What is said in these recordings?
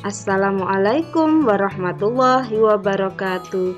Assalamualaikum warahmatullahi wabarakatuh.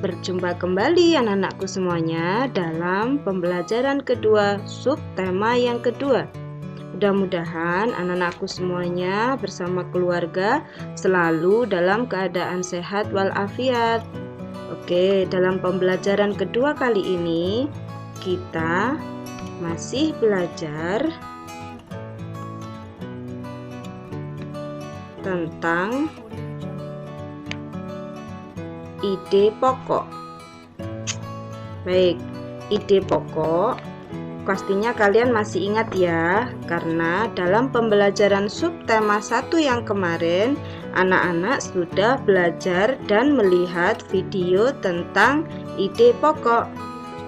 Berjumpa kembali anak-anakku semuanya dalam pembelajaran kedua subtema yang kedua. Mudah-mudahan anak-anakku semuanya bersama keluarga selalu dalam keadaan sehat walafiat. Oke, dalam pembelajaran kedua kali ini kita masih belajar tentang ide pokok. Baik, ide pokok pastinya kalian masih ingat ya, karena dalam pembelajaran subtema 1 yang kemarin anak-anak sudah belajar dan melihat video tentang ide pokok.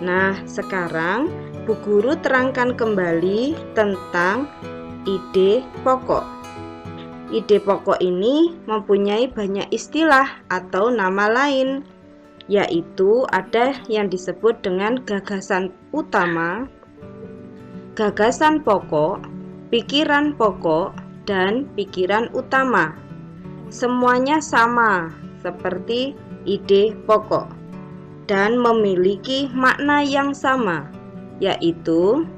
Nah, sekarang Bu Guru terangkan kembali tentang ide pokok. Ide pokok ini mempunyai banyak istilah atau nama lain, yaitu ada yang disebut dengan gagasan utama, gagasan pokok, pikiran pokok, dan pikiran utama. Semuanya sama seperti ide pokok dan memiliki makna yang sama, yaitu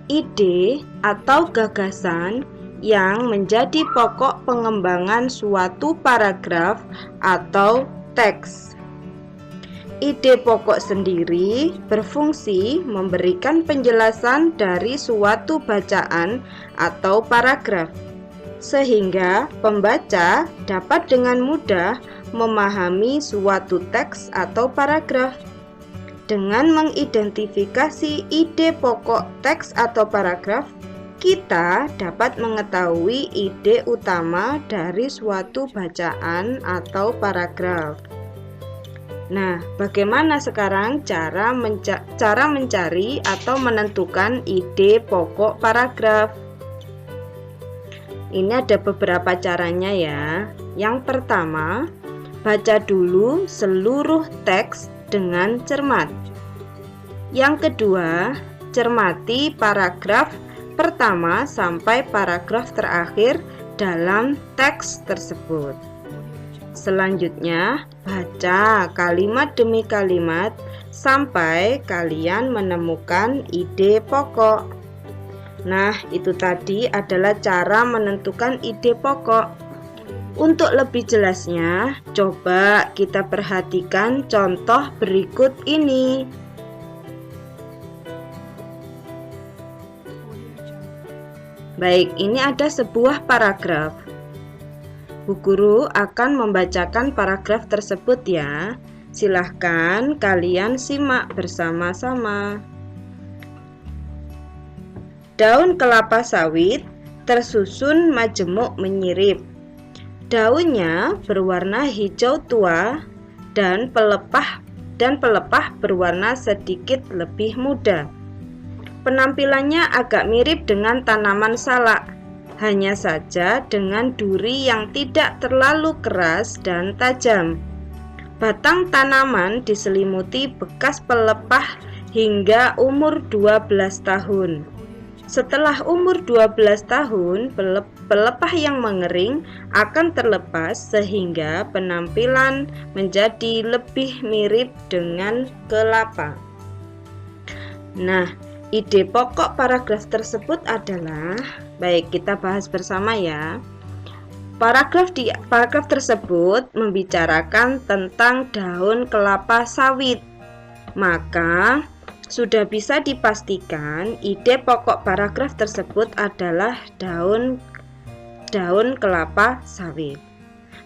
ide atau gagasan yang menjadi pokok pengembangan suatu paragraf atau teks. Ide pokok sendiri berfungsi memberikan penjelasan dari suatu bacaan atau paragraf, sehingga pembaca dapat dengan mudah memahami suatu teks atau paragraf. Dengan mengidentifikasi ide pokok teks atau paragraf, kita dapat mengetahui ide utama dari suatu bacaan atau paragraf. Nah, bagaimana sekarang cara mencari atau menentukan ide pokok paragraf? Ini ada beberapa caranya ya. Yang pertama, baca dulu seluruh teks dengan cermat. Yang kedua, cermati paragraf pertama sampai paragraf terakhir dalam teks tersebut. Selanjutnya, baca kalimat demi kalimat sampai kalian menemukan ide pokok. Nah, itu tadi adalah cara menentukan ide pokok. Untuk lebih jelasnya, coba kita perhatikan contoh berikut ini. Baik, ini ada sebuah paragraf. Bu Guru akan membacakan paragraf tersebut ya. Silahkan kalian simak bersama-sama. Daun kelapa sawit tersusun majemuk menyirip. Daunnya berwarna hijau tua dan pelepah berwarna sedikit lebih muda. Penampilannya agak mirip dengan tanaman salak, hanya saja dengan duri yang tidak terlalu keras dan tajam. Batang tanaman diselimuti bekas pelepah hingga umur 12 tahun. Setelah umur 12 tahun, pelepah yang mengering akan terlepas sehingga penampilan menjadi lebih mirip dengan kelapa. Nah, ide pokok paragraf tersebut adalah, baik kita bahas bersama ya. Paragraf tersebut membicarakan tentang daun kelapa sawit. Maka sudah bisa dipastikan ide pokok paragraf tersebut adalah daun kelapa sawit.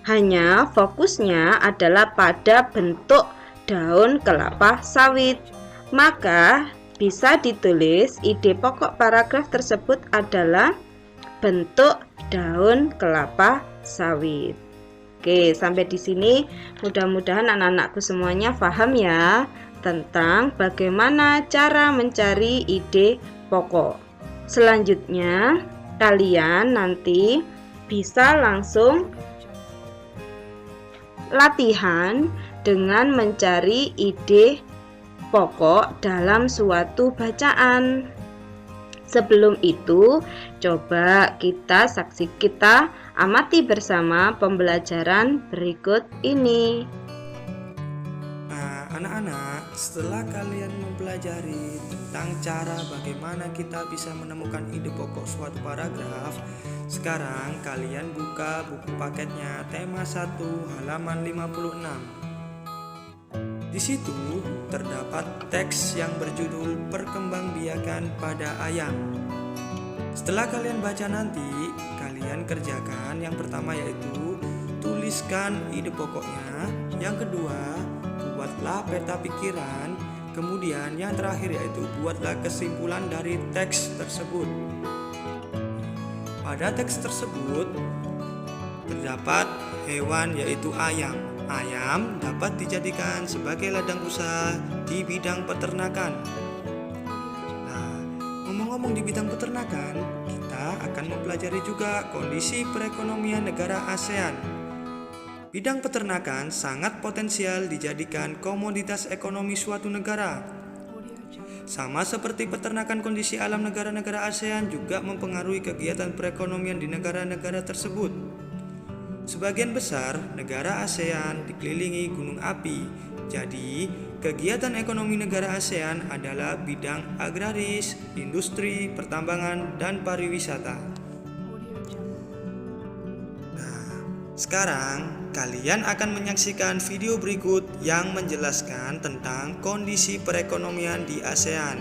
Hanya fokusnya adalah pada bentuk daun kelapa sawit. Maka bisa ditulis ide pokok paragraf tersebut adalah bentuk daun kelapa sawit. Oke, sampai di sini mudah-mudahan anak-anakku semuanya paham ya tentang bagaimana cara mencari ide pokok. Selanjutnya, kalian nanti bisa langsung latihan dengan mencari ide pokok dalam suatu bacaan. Sebelum itu, coba kita Amati bersama pembelajaran berikut ini. Nah, anak-anak, setelah kalian mempelajari tentang cara bagaimana kita bisa menemukan ide pokok suatu paragraf, sekarang kalian buka buku paketnya tema 1 halaman 56. Di situ terdapat teks yang berjudul Perkembangbiakan pada Ayam. Setelah kalian baca nanti, kalian kerjakan yang pertama yaitu tuliskan ide pokoknya, yang kedua buatlah peta pikiran, kemudian yang terakhir yaitu buatlah kesimpulan dari teks tersebut. Pada teks tersebut terdapat hewan yaitu ayam. Ayam dapat dijadikan sebagai ladang usaha di bidang peternakan. Nah, ngomong-ngomong di bidang peternakan, kita akan mempelajari juga kondisi perekonomian negara ASEAN. Bidang peternakan sangat potensial dijadikan komoditas ekonomi suatu negara. Sama seperti peternakan, kondisi alam negara-negara ASEAN juga mempengaruhi kegiatan perekonomian di negara-negara tersebut. Sebagian besar negara ASEAN dikelilingi gunung api, jadi kegiatan ekonomi negara ASEAN adalah bidang agraris, industri, pertambangan, dan pariwisata. Nah, sekarang kalian akan menyaksikan video berikut yang menjelaskan tentang kondisi perekonomian di ASEAN.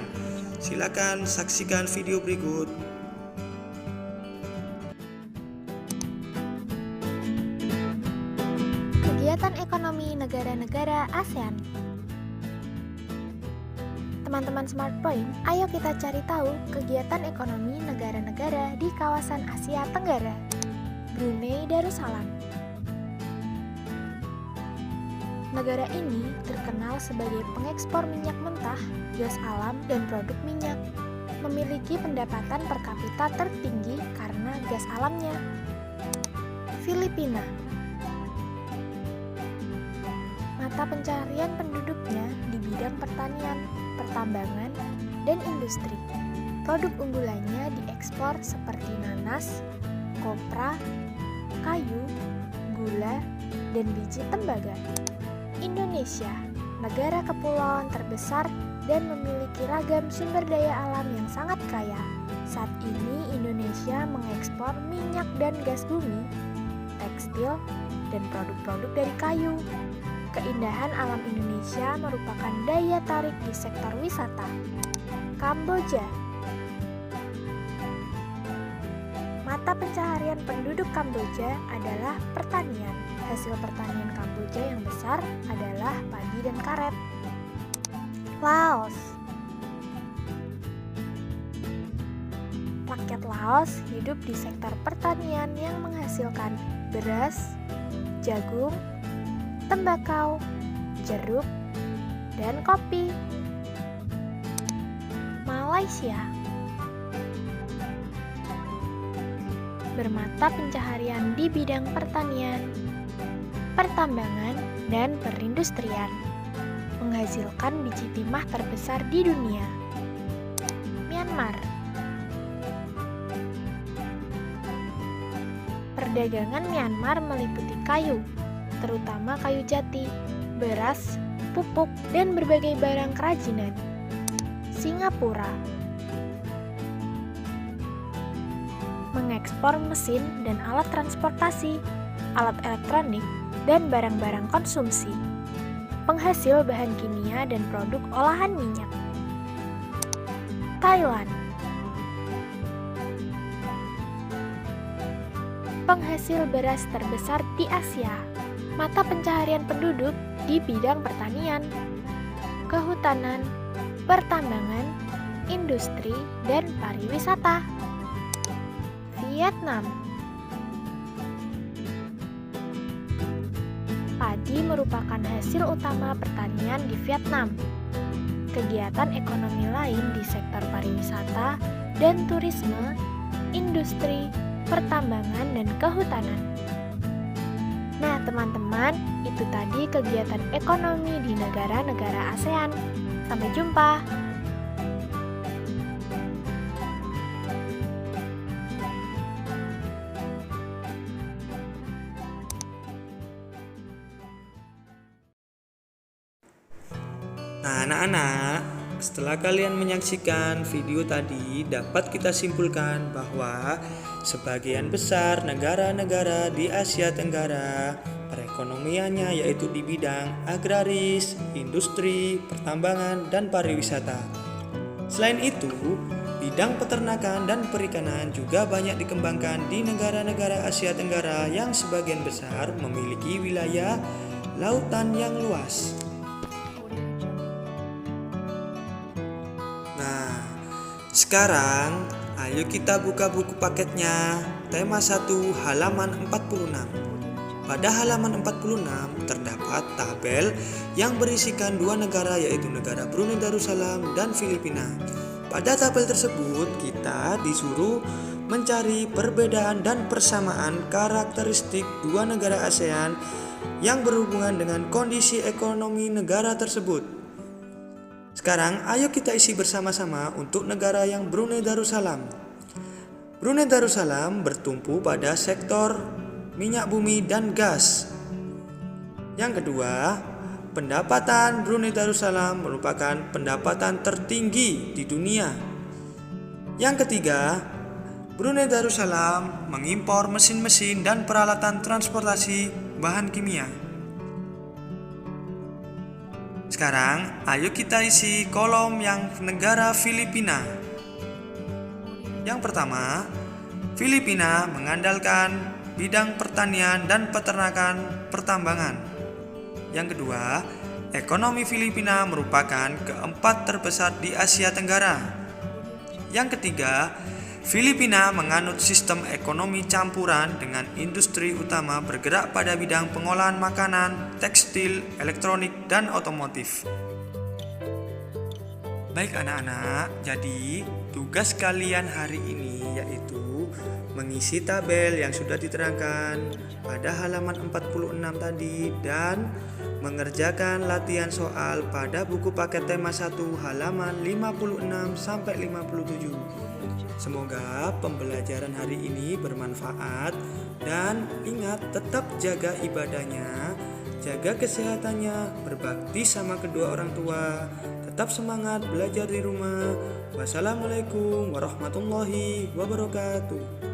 Silakan saksikan video berikut. Kegiatan ekonomi negara-negara ASEAN. Teman-teman Smart Point, ayo kita cari tahu kegiatan ekonomi negara-negara di kawasan Asia Tenggara. Brunei Darussalam. Negara ini terkenal sebagai pengekspor minyak mentah, gas alam, dan produk minyak. Memiliki pendapatan per kapita tertinggi karena gas alamnya. Filipina. Mata pencaharian penduduknya di bidang pertanian, pertambangan, dan industri. Produk unggulannya diekspor seperti nanas, kopra, kayu, gula, dan biji tembaga. Indonesia, negara kepulauan terbesar dan memiliki ragam sumber daya alam yang sangat kaya. Saat ini Indonesia mengekspor minyak dan gas bumi, tekstil, dan produk-produk dari kayu. Keindahan alam Indonesia merupakan daya tarik di sektor wisata. Kamboja. Mata pencaharian penduduk Kamboja adalah pertanian. Hasil pertanian Kamboja yang besar adalah padi dan karet. Laos. Rakyat Laos hidup di sektor pertanian yang menghasilkan beras, jagung, tembakau, jeruk, dan kopi. Malaysia. Bermata pencaharian di bidang pertanian, pertambangan, dan perindustrian. Menghasilkan biji timah terbesar di dunia. Myanmar. Perdagangan Myanmar meliputi kayu, terutama kayu jati, beras, pupuk, dan berbagai barang kerajinan. Singapura. Mengekspor mesin dan alat transportasi, alat elektronik, dan barang-barang konsumsi. Penghasil bahan kimia dan produk olahan minyak. Thailand. Penghasil beras terbesar di Asia. Mata pencaharian penduduk di bidang pertanian, kehutanan, pertambangan, industri, dan pariwisata. Vietnam. Padi merupakan hasil utama pertanian di Vietnam. Kegiatan ekonomi lain di sektor pariwisata dan turisme, industri, pertambangan, dan kehutanan. Nah, teman-teman, itu tadi kegiatan ekonomi di negara-negara ASEAN. Sampai jumpa. Nah, anak-anak, setelah kalian menyaksikan video tadi, dapat kita simpulkan bahwa sebagian besar negara-negara di Asia Tenggara perekonomiannya yaitu di bidang agraris, industri, pertambangan, dan pariwisata. Selain itu, bidang peternakan dan perikanan juga banyak dikembangkan di negara-negara Asia Tenggara yang sebagian besar memiliki wilayah lautan yang luas. Nah, sekarang ayo kita buka buku paketnya, tema 1 halaman 46. Pada halaman 46 terdapat tabel yang berisikan dua negara yaitu negara Brunei Darussalam dan Filipina. Pada tabel tersebut kita disuruh mencari perbedaan dan persamaan karakteristik dua negara ASEAN yang berhubungan dengan kondisi ekonomi negara tersebut. Sekarang ayo kita isi bersama-sama untuk negara yang Brunei Darussalam. Brunei Darussalam bertumpu pada sektor minyak bumi dan gas. Yang kedua, pendapatan Brunei Darussalam merupakan pendapatan tertinggi di dunia. Yang ketiga, Brunei Darussalam mengimpor mesin-mesin dan peralatan transportasi bahan kimia. Sekarang, ayo kita isi kolom yang negara Filipina. Yang pertama, Filipina mengandalkan bidang pertanian dan peternakan pertambangan. Yang kedua, ekonomi Filipina merupakan keempat terbesar di Asia Tenggara. Yang ketiga, Filipina menganut sistem ekonomi campuran dengan industri utama bergerak pada bidang pengolahan makanan, tekstil, elektronik, dan otomotif. Baik anak-anak, jadi tugas kalian hari ini yaitu mengisi tabel yang sudah diterangkan pada halaman 46 tadi dan mengerjakan latihan soal pada buku paket tema 1 halaman 56 sampai 57. Semoga pembelajaran hari ini bermanfaat dan ingat tetap jaga ibadahnya, jaga kesehatannya, berbakti sama kedua orang tua, tetap semangat belajar di rumah. Wassalamualaikum warahmatullahi wabarakatuh.